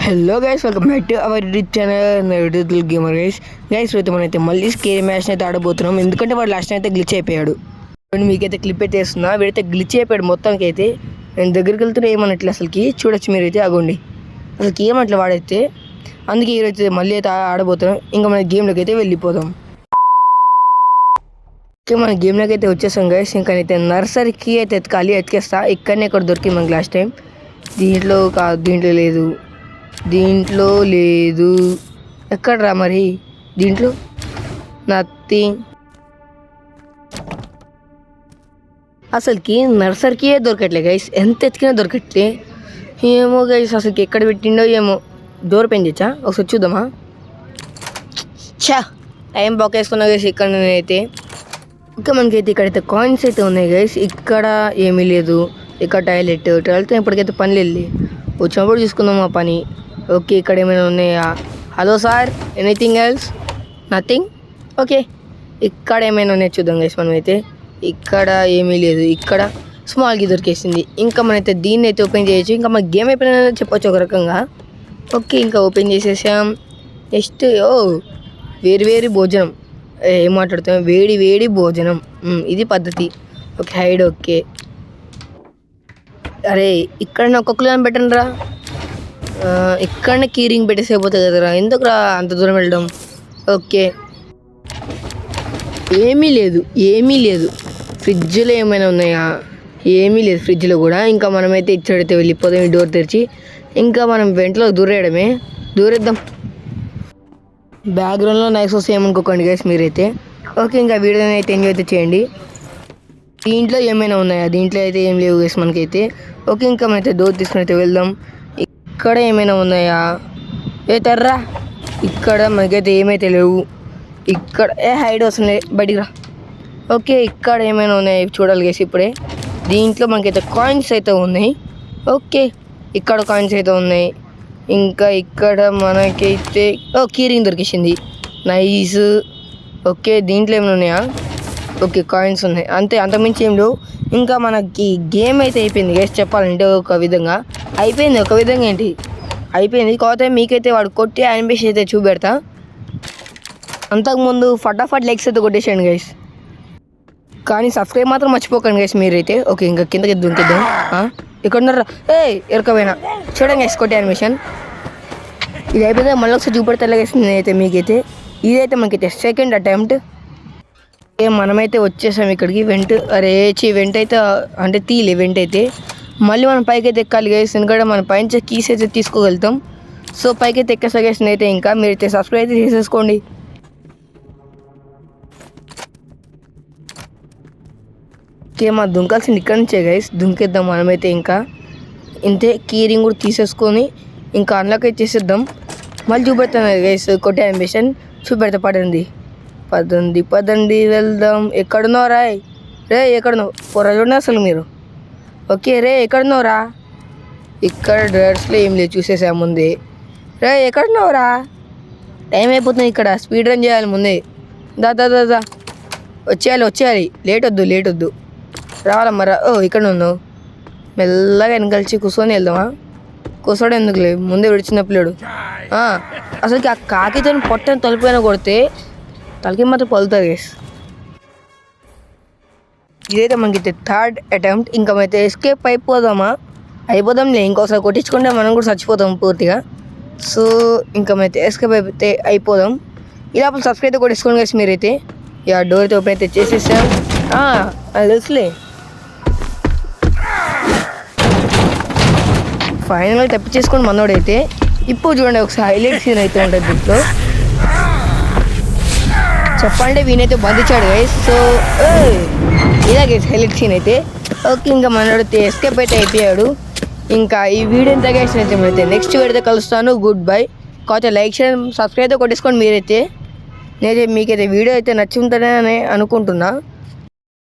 Hello guys, welcome back to our YouTube channel gamer guys. అయితే మనమైతే మళ్ళీ scare match అయితే ఆడబోతున్నాం. ఎందుకంటే వాడు లాస్ట్ అయితే గ్లిచ్ అయిపోయాడు. మీకైతే క్లిప్ అయితే వేస్తున్నా. వీడైతే గ్లిచ్ అయిపోయాడు మొత్తానికి. అయితే నేను దగ్గరికి వెళ్తున్నా ఏమన్నట్లు అసలుకి చూడొచ్చు మీరైతే. అగోండి అసలుకి ఏమన్నట్లు వాడైతే. అందుకే ఈరోజు మళ్ళీ అయితే ఆడబోతున్నాం. ఇంకా మన గేమ్లోకి అయితే వెళ్ళిపోదాం. ఓకే, మన గేమ్లోకి అయితే వచ్చేసాం గైస్. ఇంకా అయితే నర్సరీకి అయితే ఎత్తుకాలి. ఎత్తుకేస్తా. ఇక్కడనే ఇక్కడ దొరికింది మనకి లాస్ట్ టైం. దీంట్లో కాదు, దీంట్లో లేదు ఎక్కడ్రా మరి? దీంట్లో నథింగ్. అసలుకి నర్సరీకే దొరకట్లే గైస్. ఎంత ఎత్తుకినా దొరకట్లే. ఏమో గైస్, అసలుకి ఎక్కడ పెట్టిండో ఏమో. డోర్ పెన్ తెచ్చా, ఒకసారి చూద్దామా? టైం బాక్ వేసుకున్నా గైస్ ఇక్కడ నేనైతే. ఇంకా మనకైతే ఇక్కడైతే కాయిన్స్ అయితే ఉన్నాయి గైస్. ఇక్కడ ఏమీ లేదు. ఇక్కడ టాయిలెట్ ఇప్పటికైతే పని వెళ్ళి వచ్చినప్పుడు చూసుకుందాం ఆ పని. ఓకే, ఇక్కడ ఏమైనా ఉన్నాయా? Hello sir, anything else? Nothing. Okay, ఇక్కడ ఏమైనా ఉన్నాయో చూద్దాం గైస్. మనమైతే ఇక్కడ ఏమీ లేదు. ఇక్కడ స్మాల్కి దొరికేసింది. ఇంకా మనమైతే దీన్ని అయితే ఓపెన్ చేయొచ్చు. ఇంకా మన గేమ్ అయిపోయినా చెప్పొచ్చు ఒక రకంగా. ఓకే, ఇంకా ఓపెన్ చేసేసాం. నెక్స్ట్ వేరు భోజనం. ఏం మాట్లాడుతాం? వేడి భోజనం. ఇది పద్ధతి. Okay, hide. ఓకే, అరే ఇక్కడ ఒక్కొక్కరు పెట్టండి రా. ఇక్కడనే కీరింగ్ పెట్టేసి అయిపోతుంది కదరా, ఎందుకురా అంత దూరం వెళ్ళడం? ఓకే, ఏమీ లేదు. ఫ్రిడ్జ్లో ఏమైనా ఉన్నాయా? ఏమీ లేదు ఫ్రిడ్జ్లో కూడా. ఇంకా మనమైతే ఇచ్చడితే వెళ్ళిపోదాం. ఈ డోర్ తెరిచి ఇంకా మనం వెంటలో దూరేద్దాం. బ్యాక్గ్రౌండ్లో నైస్ వస్తే ఏమనుకోకండి గైస్ మీరైతే. ఓకే, ఇంకా వీడియోని అయితే ఎంజాయ్ అయితే చేయండి. దీంట్లో ఏమైనా ఉన్నాయా? దీంట్లో అయితే ఏం లేవు గైస్ మనకైతే. ఓకే, ఇంకా మనమైతే డోర్ తీసుకుని అయితే వెళ్దాం. ఇక్కడ ఏమైనా ఉన్నాయా? తర్రా, ఇక్కడ మనకైతే ఏమైతే లేవు. ఇక్కడ హైడ్ వస్తున్నాయి, బయటికి రా. ఓకే, ఇక్కడ ఏమైనా ఉన్నాయి చూడాలి గైస్ ఇప్పుడే. దీంట్లో మనకైతే కాయిన్స్ అయితే ఉన్నాయి. ఓకే, ఇక్కడ కాయిన్స్ అయితే ఉన్నాయి. ఇంకా ఇక్కడ మనకైతే కీరింగ్ దొరికేసింది. నైస్. ఓకే, దీంట్లో ఏమైనా ఉన్నాయా? ఓకే, కాయిన్స్ ఉన్నాయి అంతే, అంతకుమించి ఏం లేవు. ఇంకా మనకి గేమ్ అయితే అయిపోయింది గైస్ చెప్పాలంటే. ఒక విధంగా అయిపోయింది. కాకపోతే మీకైతే వాడు కొట్టి యానిమేషన్ అయితే చూపెడతా. అంతకుముందు ఫటాఫట్ లైక్స్ అయితే కొట్టేసాను గైస్. కానీ సబ్స్క్రైబ్ మాత్రం మర్చిపోకండి గైస్ మీరైతే. ఓకే, ఇంకా కిందకి దుంకిద్దాం. ఇక్కడ ఉన్నారా? ఎరకపోయినా చూడండి గైస్, కొట్టి యానిమేషన్. ఇది అయిపోతే మళ్ళీ ఒకసారి చూపెడతా గైస్ నేనైతే మీకైతే. ఇదైతే మనకైతే సెకండ్ అటెంప్ట్. మనమైతే వచ్చేసాం ఇక్కడికి. వెంట అయితే అంటే వెంట అయితే మళ్ళీ మనం పైకి అయితే ఎక్కాలి గైస్. ఎందుకంటే మనం పైన కీస్ అయితే తీసుకోగలుగుతాం. సో పైకి అయితే ఎక్కేసా గైస్ అయితే. ఇంకా మీరైతే సబ్స్క్రైబ్ అయితే చేసేసుకోండి. ఓకే, మా దుంకాల్సింది ఇక్కడ నుంచే గైస్. దుంకేద్దాం మనమైతే. ఇంకా ఇంతే, కీరింగ్ కూడా తీసేసుకొని ఇంకా అన్లాక్ అయితే చేసేద్దాం. మళ్ళీ చూపెడతాను గైస్ కొట్టే అంబిషన్ చూపెడతా. పదండి వెళ్దాం. ఎక్కడున్నావు రే ఎక్కడున్నావు? చూడండి అసలు మీరు. ఓకే రే, ఎక్కడున్నావురా? ఇక్కడ డ్రెస్లో ఏం లేదు, చూసేసా ముందే. రే ఎక్కడున్నావురా? టైం అయిపోతుంది. ఇక్కడ స్పీడ్ రన్ చేయాలి ముందే. దా వచ్చేయాలి. లేట్ వద్దు రావాలమ్మరా. ఇక్కడ ఉన్నావు. మెల్లగా వెనకలిచి కూర్చొని వెళ్దామా? కూర్చోడం ఎందుకు లేదు, ముందే విడిచిన పిల్లడు. అసలుకి ఆ కాకితో పొట్టని తలుపుైనా కొడితే తలకి మాత్రం పలుతుంది గైస్. ఇదైతే మనకి థర్డ్ అటెంప్ట్. ఇంకా అయితే ఎస్కేప్ అయిపోదాంలే. ఇంకోసారి కొట్టించుకుంటే మనం కూడా చచ్చిపోతాం పూర్తిగా. సో ఇంకా అయితే ఎస్కేప్ అయిపోదాం. ఇలా సబ్స్క్రైబ్ కొట్టేసుకోండి గైస్ మీరైతే. డోర్ అయితే ఓపెన్ అయితే చేసేసాం. అది తెలుసులే. ఫైనల్గా తప్పించేసుకోండి మనోడైతే. ఇప్పుడు చూడండి ఒకసారి హైలైట్ సీన్ అయితే ఉంటుంది దీంట్లో. చెప్పండి వీనైతే బంధించాడు గైస్. సో ఇలాగే హైలైట్ సీన్ అయితే. ఓకే, ఇంకా మనోడైతే ఎస్కేప్ అయితే అయిపోయాడు. ఇంకా ఈ వీడియో ఎంత గైస్ అయితే నెక్స్ట్ వీడియోతో కలుస్తాను. Good bye. కాకపోతే లైక్ సబ్స్క్రైబ్ అయితే కొట్టేసుకోండి మీరైతే. నేనైతే మీకైతే వీడియో అయితే నచ్చుంటుందని అనుకుంటున్నా.